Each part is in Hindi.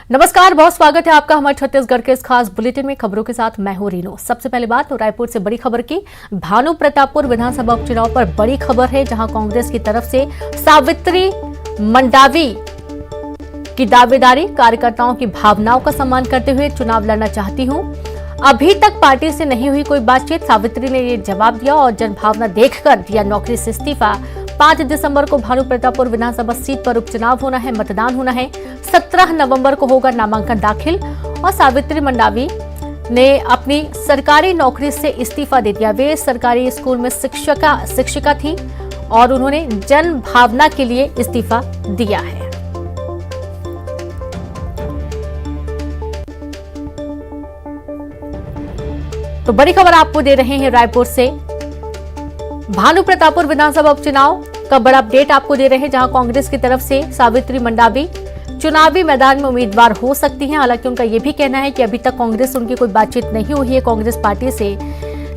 नमस्कार, बहुत स्वागत है आपका हमारे छत्तीसगढ़ के इस खास बुलेटिन में। खबरों के साथ मैं हूं रीनो। सबसे पहले बात तो रायपुर से बड़ी खबर की। भानु प्रतापपुर विधानसभा उपचुनाव पर बड़ी खबर है, जहां कांग्रेस की तरफ से सावित्री मंडावी की दावेदारी, कार्यकर्ताओं की भावनाओं का सम्मान करते हुए चुनाव लड़ना चाहती हूं। अभी तक पार्टी से नहीं हुई कोई बातचीत, सावित्री ने ये जवाब दिया और जनभावना देखकर दिया नौकरी से इस्तीफा। 5 दिसंबर को भानु प्रतापपुर विधानसभा सीट पर उपचुनाव होना है, मतदान होना है। 17 नवंबर को होगा नामांकन दाखिल। और सावित्री मंडावी ने अपनी सरकारी नौकरी से इस्तीफा दे दिया। वे सरकारी स्कूल में शिक्षिका थी और उन्होंने जन भावना के लिए इस्तीफा दिया है। तो बड़ी खबर आपको दे रहे हैं रायपुर से। भानु प्रतापपुर विधानसभा उपचुनाव का बड़ा अपडेट आपको दे रहे हैं, जहां कांग्रेस की तरफ से सावित्री मंडावी चुनावी मैदान में उम्मीदवार हो सकती हैं। हालांकि उनका यह भी कहना है कि अभी तक कांग्रेस उनकी कोई बातचीत नहीं हुई है कांग्रेस पार्टी से,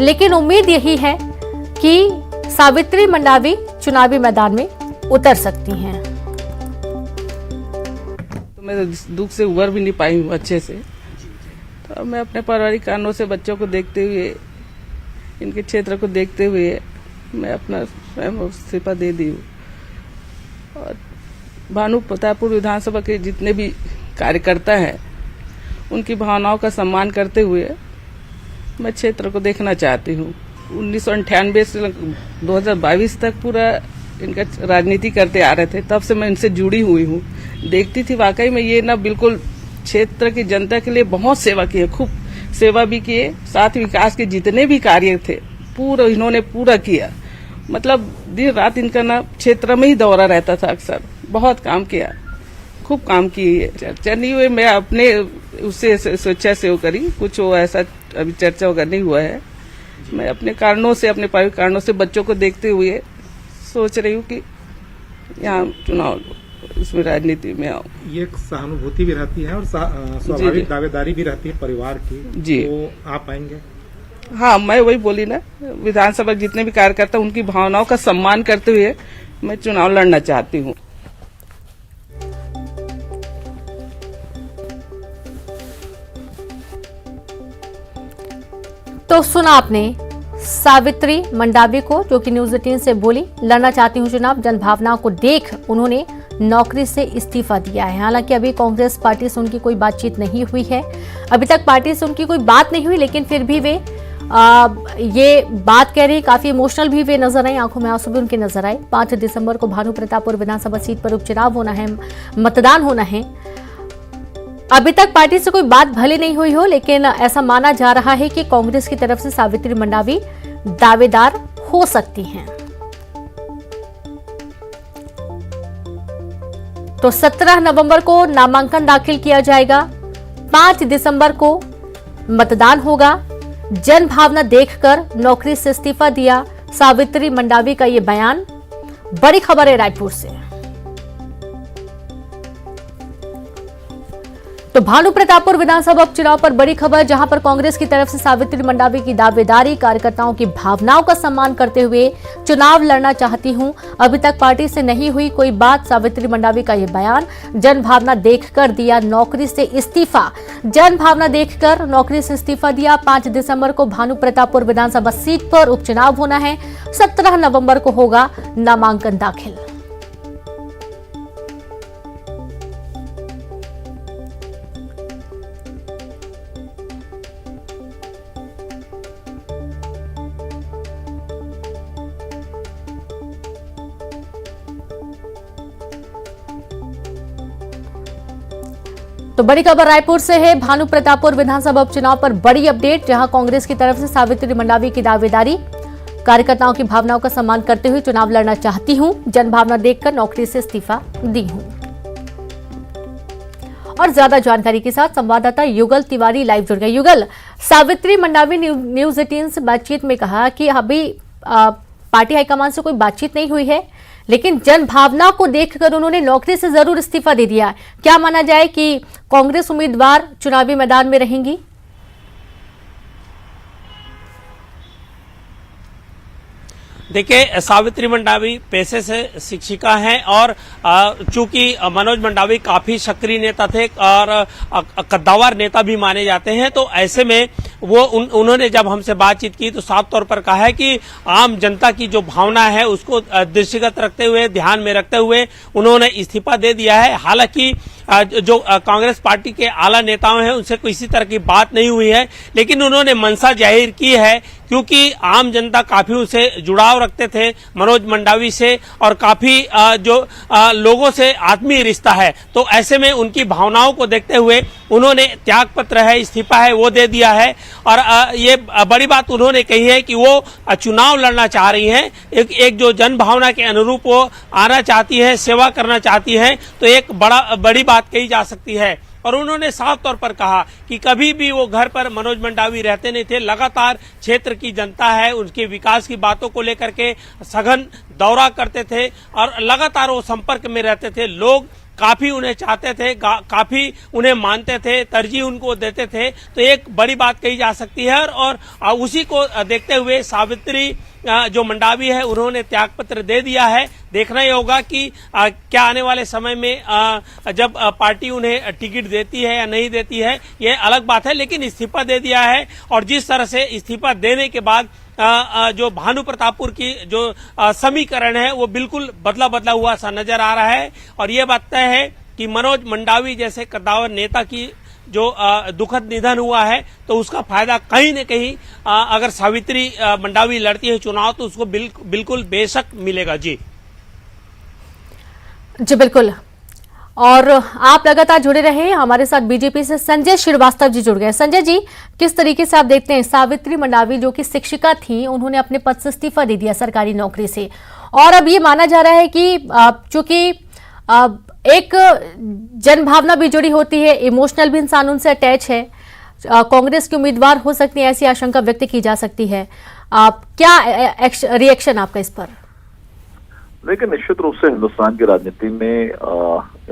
लेकिन उम्मीद यही है कि सावित्री मंडावी चुनावी मैदान में उतर सकती हैं। तो मैं दुख से उबर भी नहीं पाई हूँ अच्छे से। तो मैं अपने पारिवारिक कारणों से बच्चों को देखते हुए, इनके क्षेत्र को देखते हुए मैं अपना स्वयं इस्तीफा दे दी हूँ। और भानु प्रतापपुर विधानसभा के जितने भी कार्यकर्ता हैं, उनकी भावनाओं का सम्मान करते हुए मैं क्षेत्र को देखना चाहती हूँ। 1998 से 2022 तक पूरा इनका राजनीति करते आ रहे थे, तब से मैं इनसे जुड़ी हुई हूँ। देखती थी वाकई में ये ना बिल्कुल क्षेत्र की जनता के लिए बहुत सेवा की है, खूब सेवा भी किए, साथ विकास के जितने भी कार्य थे पूरा इन्होंने पूरा किया। मतलब दिन रात इनका ना क्षेत्र में ही दौरा रहता था अक्सर। बहुत काम किया, खूब काम किए। चर्चा नहीं हुए, मैं अपने उससे स्वेच्छा से वो करी, कुछ वो ऐसा अभी चर्चा वगैरह नहीं हुआ है। मैं अपने कारणों से, अपने पारिवारिक कारणों से बच्चों को देखते हुए सोच रही हूँ कि यहाँ चुनाव इसमें राजनीति में आऊँ। ये एक सहानुभूति भी रहती है और स्वाभाविक दावेदारी भी रहती है परिवार की जी। तो आप आएंगे? हाँ, मैं वही बोली ना, विधानसभा जितने भी कार्यकर्ता उनकी भावनाओं का सम्मान करते हुए मैं चुनाव लड़ना चाहती हूँ। तो सुना आपने सावित्री मंडावी को, जो कि न्यूज 18 से बोली, लड़ना चाहती हूं चुनाव। जनभावनाओं को देख उन्होंने नौकरी से इस्तीफा दिया है। हालांकि अभी कांग्रेस पार्टी से उनकी कोई बातचीत नहीं हुई है, अभी तक पार्टी से उनकी कोई बात नहीं हुई, लेकिन फिर भी वे ये बात कह रही। काफी इमोशनल भी वे नजर आए, आंखों में आंसू भी उनके नजर आए। 5 दिसंबर को भानु प्रतापपुर विधानसभा सीट पर उपचुनाव होना है, मतदान होना है। अभी तक पार्टी से कोई बात भले नहीं हुई हो, लेकिन ऐसा माना जा रहा है कि कांग्रेस की तरफ से सावित्री मंडावी दावेदार हो सकती हैं। तो 17 नवंबर को नामांकन दाखिल किया जाएगा, 5 दिसंबर को मतदान होगा। जन भावना देखकर नौकरी से इस्तीफा दिया सावित्री मंडावी का ये बयान। बड़ी खबर है रायपुर से। तो भानु प्रतापपुर विधानसभा उपचुनाव पर बड़ी खबर, जहां पर कांग्रेस की तरफ से सावित्री मंडावी की दावेदारी, कार्यकर्ताओं की भावनाओं का सम्मान करते हुए चुनाव लड़ना चाहती हूं। अभी तक पार्टी से नहीं हुई कोई बात, सावित्री मंडावी का यह बयान। जन भावना देखकर दिया नौकरी से इस्तीफा। जन भावना देखकर नौकरी से इस्तीफा दिया। 5 दिसंबर को भानु प्रतापपुर विधानसभा सीट पर उपचुनाव होना है, 17 नवंबर को होगा नामांकन दाखिल। तो बड़ी खबर रायपुर से है। भानु प्रतापपुर विधानसभा उपचुनाव पर बड़ी अपडेट, जहां कांग्रेस की तरफ से सावित्री मंडावी की दावेदारी, कार्यकर्ताओं की भावनाओं का सम्मान करते हुए चुनाव लड़ना चाहती हूं। जनभावना देखकर नौकरी से इस्तीफा दी हूं। और ज्यादा जानकारी के साथ संवाददाता युगल तिवारी लाइव जुड़ गए। युगल, सावित्री मंडावी न्यूज 18 से बातचीत में कहा कि अभी पार्टी हाईकमान से कोई बातचीत नहीं हुई है, लेकिन जन भावना को देखकर उन्होंने नौकरी से जरूर इस्तीफा दे दिया। क्या माना जाए कि कांग्रेस उम्मीदवार चुनावी मैदान में रहेंगी? देखिए, सावित्री मंडावी पेशे से शिक्षिका हैं और चूंकि मनोज मंडावी काफी सक्रिय नेता थे और कद्दावर नेता भी माने जाते हैं, तो ऐसे में वो उन्होंने जब हमसे बातचीत की तो साफ तौर पर कहा है कि आम जनता की जो भावना है उसको दृष्टिगत रखते हुए, ध्यान में रखते हुए उन्होंने इस्तीफा दे दिया है। हालांकि जो कांग्रेस पार्टी के आला नेताओं हैं उनसे किसी तरह की बात नहीं हुई है, लेकिन उन्होंने मंशा जाहिर की है क्योंकि आम जनता काफी उनसे जुड़ाव रखते थे मनोज मंडावी से और काफी जो लोगों से आत्मीय रिश्ता है, तो ऐसे में उनकी भावनाओं को देखते हुए उन्होंने त्याग पत्र है, इस्तीफा है, वो दे दिया है। और ये बड़ी बात उन्होंने कही है कि वो चुनाव लड़ना चाह रही हैं, एक जो जन भावना के अनुरूप वो आना चाहती है, सेवा करना चाहती है, तो एक बड़ी बात कही जा सकती है। और उन्होंने साफ तौर पर कहा कि कभी भी वो घर पर मनोज मंडावी रहते नहीं थे, लगातार क्षेत्र की जनता है उनके विकास की बातों को लेकर के सघन दौरा करते थे और लगातार वो संपर्क में रहते थे। लोग काफी उन्हें चाहते थे, काफी उन्हें मानते थे, तरजीह उनको देते थे, तो एक बड़ी बात कही जा सकती है। और उसी को देखते हुए सावित्री जो मंडावी है उन्होंने त्यागपत्र दे दिया है। देखना ही होगा कि क्या आने वाले समय में जब पार्टी उन्हें टिकट देती है या नहीं देती है, ये अलग बात है, लेकिन इस्तीफा दे दिया है। और जिस तरह से इस्तीफा देने के बाद जो भानु प्रतापपुर की जो समीकरण है वो बिल्कुल बदला हुआ सा नजर आ रहा है। और ये बात तय है कि मनोज मंडावी जैसे कद्दावर नेता की जो दुखद निधन हुआ है तो उसका फायदा कहीं न कहीं अगर सावित्री मंडावी लड़ती है चुनाव तो उसको बिल्कुल बेशक मिलेगा। जी बिल्कुल। और आप लगातार जुड़े रहे हमारे साथ। बीजेपी से संजय श्रीवास्तव जी जुड़ गए। संजय जी, किस तरीके से आप देखते हैं सावित्री मंडावी जो कि शिक्षिका थी, उन्होंने अपने पद से इस्तीफा दे दिया सरकारी नौकरी से, और अब ये माना जा रहा है कि चूंकि एक जनभावना भी जुड़ी होती है, इमोशनल भी इंसान उनसे अटैच है, कांग्रेस के उम्मीदवार हो सकती है, ऐसी आशंका व्यक्त की जा सकती है। क्या रिएक्शन आपका इस पर? देखिए, निश्चित रूप से हिंदुस्तान की राजनीति में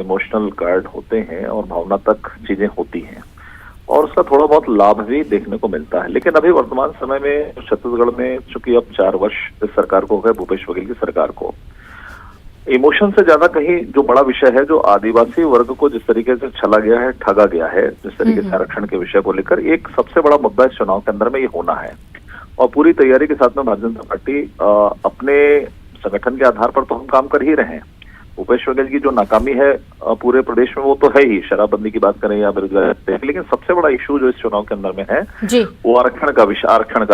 इमोशनल कार्ड होते हैं और भावना तक चीजें होती हैं और उसका थोड़ा बहुत लाभ भी देखने को मिलता है। लेकिन अभी वर्तमान समय में छत्तीसगढ़ में चूंकि अब 4 वर्ष इस सरकार को हो गए, भूपेश बघेल की सरकार को, इमोशन से ज्यादा कहीं जो बड़ा विषय है, जो आदिवासी वर्ग को जिस तरीके से छला गया है, ठगा गया है, जिस तरीके से आरक्षण के विषय को लेकर, एक सबसे बड़ा मुद्दा इस चुनाव के अंदर में ये होना है। और पूरी तैयारी के साथ में भारतीय जनता पार्टी अपने संगठन के आधार पर तो हम काम कर ही रहे हैं। भूपेश बघेल की जो नाकामी है पूरे प्रदेश में वो तो है ही, शराबबंदी की बात करें या बेरोजगारी, लेकिन सबसे बड़ा इशू जो इस चुनाव के अंदर में है वो आरक्षण का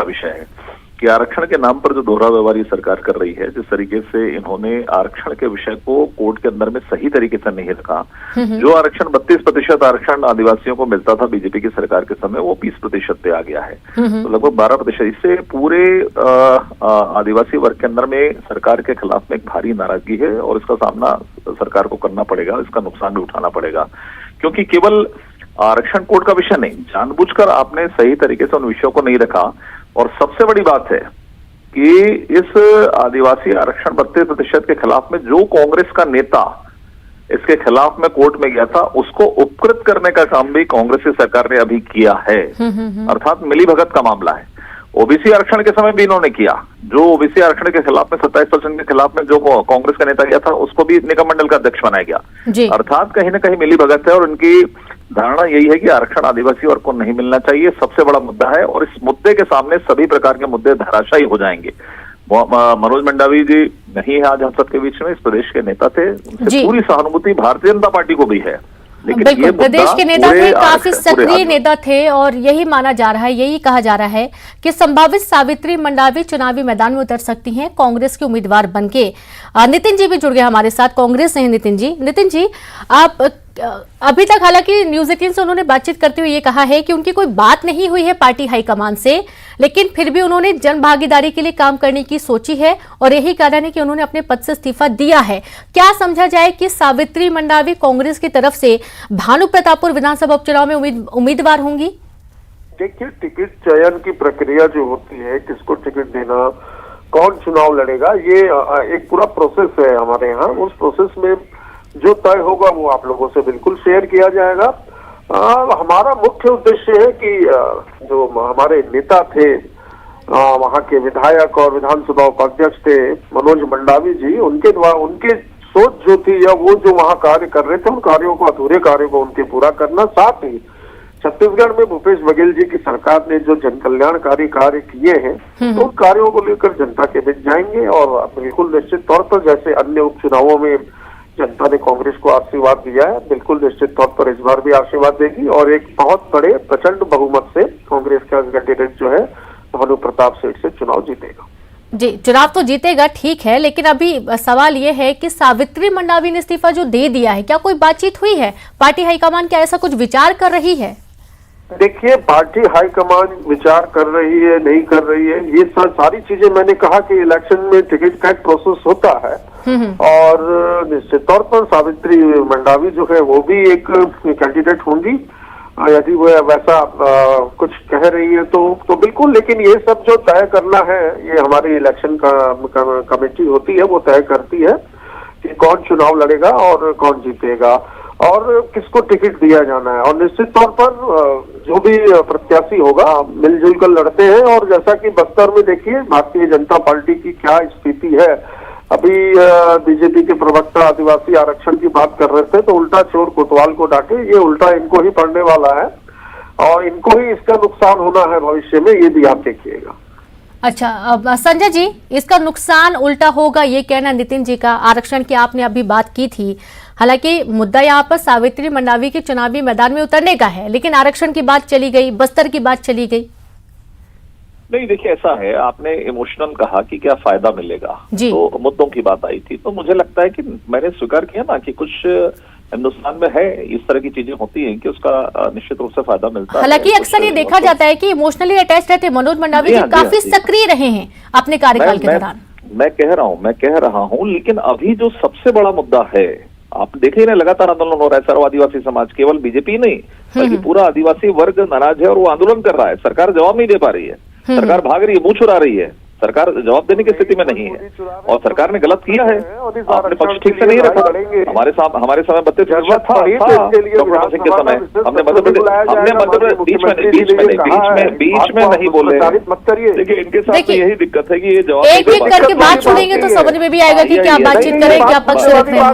विषय है कि आरक्षण के नाम पर जो दोहरा व्यवहार ये सरकार कर रही है, जिस तरीके से इन्होंने आरक्षण के विषय को कोर्ट के अंदर में सही तरीके से नहीं रखा। जो आरक्षण 32% आरक्षण आदिवासियों को मिलता था बीजेपी की सरकार के समय, वो 20% पे आ गया है, तो लगभग 12%। इससे पूरे आदिवासी वर्ग के अंदर में सरकार के खिलाफ में एक भारी नाराजगी है और इसका सामना सरकार को करना पड़ेगा, इसका नुकसान भी उठाना पड़ेगा। क्योंकि केवल आरक्षण कोर्ट का विषय नहीं, जानबूझकर आपने सही तरीके से उन विषयों को नहीं रखा। और सबसे बड़ी बात है कि इस आदिवासी आरक्षण 32% के खिलाफ में जो कांग्रेस का नेता इसके खिलाफ में कोर्ट में गया था, उसको उपकृत करने का काम भी कांग्रेस की सरकार ने अभी किया है, अर्थात मिलीभगत का मामला है। ओबीसी आरक्षण के समय भी इन्होंने किया, जो ओबीसी आरक्षण के खिलाफ में 27% के खिलाफ में जो कांग्रेस का नेता गया था उसको भी निगम मंडल का अध्यक्ष बनाया गया। अर्थात कहीं ना कहीं मिलीभगत है और उनकी धारणा यही है कि आरक्षण आदिवासी वर्ग को नहीं मिलना चाहिए, सबसे बड़ा मुद्दा है। और इस मुद्दे के सामने सभी प्रकार के मुद्दे धराशायी हो जाएंगे। मनोज मंडावी जी नहीं है आज हम सबके बीच में, इस प्रदेश के नेता थे, उनसे पूरी सहानुभूति भारतीय जनता पार्टी को भी है। बिल्कुल, प्रदेश के नेता थे, काफी सक्रिय नेता थे और यही माना जा रहा है, यही कहा जा रहा है कि संभावित सावित्री मंडावी चुनावी मैदान में उतर सकती हैं कांग्रेस के उम्मीदवार बनके। नितिन जी भी जुड़ गए हमारे साथ, कांग्रेस से हैं नितिन जी, आप अभी तक हालांकि न्यूज 18 से उन्होंने बातचीत करते हुए ये कहा है कि उनकी कोई बात नहीं हुई है पार्टी हाईकमान से, लेकिन फिर भी उन्होंने जन भागीदारी के लिए काम करने की सोची है और यही कारण है कि उन्होंने अपने पद से इस्तीफा दिया है। क्या समझा जाए कि सावित्री मंडावी कांग्रेस की तरफ से भानु प्रतापपुर विधानसभा उपचुनाव में उम्मीदवार होंगी? देखिए, टिकट चयन की प्रक्रिया जो होती है, किसको टिकट देना, कौन चुनाव लड़ेगा, ये एक पूरा प्रोसेस है हमारे यहाँ। उस प्रोसेस में जो तय होगा वो आप लोगों से बिल्कुल शेयर किया जाएगा। हमारा मुख्य उद्देश्य है कि जो हमारे नेता थे वहाँ के विधायक और विधानसभा उपाध्यक्ष थे मनोज मंडावी जी, उनके द्वारा उनके सोच जो थी या वो जो वहाँ कार्य कर रहे थे, उन कार्यों को, अधूरे कार्यों को उनके पूरा करना। साथ ही छत्तीसगढ़ में भूपेश बघेल जी की सरकार ने जो जन कल्याणकारी कार्य किए हैं, तो उन कार्यों को लेकर जनता के बीच जाएंगे और बिल्कुल निश्चित तौर पर जैसे अन्य उपचुनावों में जनता ने कांग्रेस को आशीर्वाद दिया है, बिल्कुल निश्चित तौर पर इस बार भी आशीर्वाद देगी और एक बहुत बड़े प्रचंड बहुमत से कांग्रेस का कैंडिडेट जो है भानु प्रताप सेठ से चुनाव जीतेगा। जी, चुनाव तो जीतेगा, ठीक है, लेकिन अभी सवाल ये है कि सावित्री मंडावी ने इस्तीफा जो दे दिया है, क्या कोई बातचीत हुई है? पार्टी हाईकमान क्या ऐसा कुछ विचार कर रही है? देखिए, पार्टी हाईकमान विचार कर रही है, नहीं कर रही है, ये सारी चीजें मैंने कहा कि इलेक्शन में टिकट का एक प्रोसेस होता है और निश्चित तौर पर सावित्री मंडावी जो है वो भी एक कैंडिडेट होंगी यदि वो वैसा कुछ कह रही है तो बिल्कुल। लेकिन ये सब जो तय करना है, ये हमारी इलेक्शन कमेटी होती है, वो तय करती है कि कौन चुनाव लड़ेगा और कौन जीतेगा और किसको टिकट दिया जाना है। और निश्चित तौर पर जो भी प्रत्याशी होगा मिलजुल कर लड़ते हैं। और जैसा कि बस्तर में देखिए भारतीय जनता पार्टी की क्या स्थिति है, अभी बीजेपी के प्रवक्ता आदिवासी आरक्षण की बात कर रहे थे तो उल्टा चोर कोतवाल को डांटे, ये उल्टा इनको ही पड़ने वाला है और इनको ही इसका नुकसान होना है भविष्य में, ये भी आप देखिएगा। अच्छा, अब संजय जी, इसका नुकसान उल्टा होगा ये कहना नितिन जी का, आरक्षण की आपने अभी बात की थी, हालांकि मुद्दा यहाँ पर सावित्री मंडावी के चुनावी मैदान में उतरने का है, लेकिन आरक्षण की बात चली गई, बस्तर की बात चली गई। नहीं, देखिए ऐसा है, आपने इमोशनल कहा कि क्या फायदा मिलेगा, तो मुद्दों की बात आई थी, तो मुझे लगता है कि मैंने स्वीकार किया ना कि कुछ हिंदुस्तान में है, इस तरह की चीजें होती हैं कि उसका निश्चित रूप से फायदा मिलता है। हालांकि अक्सर ये देखा जाता है कि इमोशनली अटैच रहते मनोज मंडावी जी काफी सक्रिय रहे हैं अपने कार्यकाल के दौरान। मैं कह रहा हूँ, लेकिन अभी जो सबसे बड़ा मुद्दा है, आप देखिए ना, लगातार आंदोलन हो रहा है, सर्व आदिवासी समाज, केवल बीजेपी नहीं बल्कि पूरा आदिवासी वर्ग नाराज है और वो आंदोलन कर रहा है। सरकार जवाब नहीं दे पा रही है, सरकार भाग रही है, मुंह छुड़ा रही है, सरकार जवाब देने की स्थिति में नहीं है और सरकार ने गलत किया है, आपने पक्ष ठीक से नहीं रखा। हमारे समय 32 था डॉक्टर सिंह के समय, हमने मध्य प्रदेश बीच में नहीं बोले। देखिए इनके साथ यही दिक्कत है कि ये जवाब एक एक करके बात छोड़ेंगे तो समझ में भी आएगा कि क्या बातचीत करें, क्या पक्ष रख रहे हैं।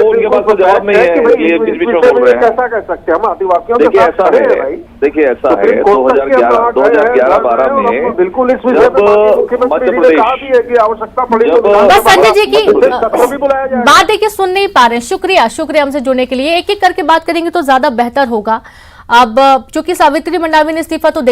उनके पास जवाब नहीं है, ये बीच बीच में बोल रहे हैं। कैसा कह सकते हैं हम आदिवासियों? देखिए ऐसा है 2011-12 में बिल्कुल इस विषय मुख्यमंत्री जी ने कहा भी है कि आवश्यकता पड़ी तो बस संजय जी की बात है कि सुन नहीं पा रहे हैं। शुक्रिया हमसे जुड़ने के लिए। एक एक करके बात करेंगे तो ज्यादा बेहतर होगा। अब चूंकि सावित्री मंडावी ने इस्तीफा तो दे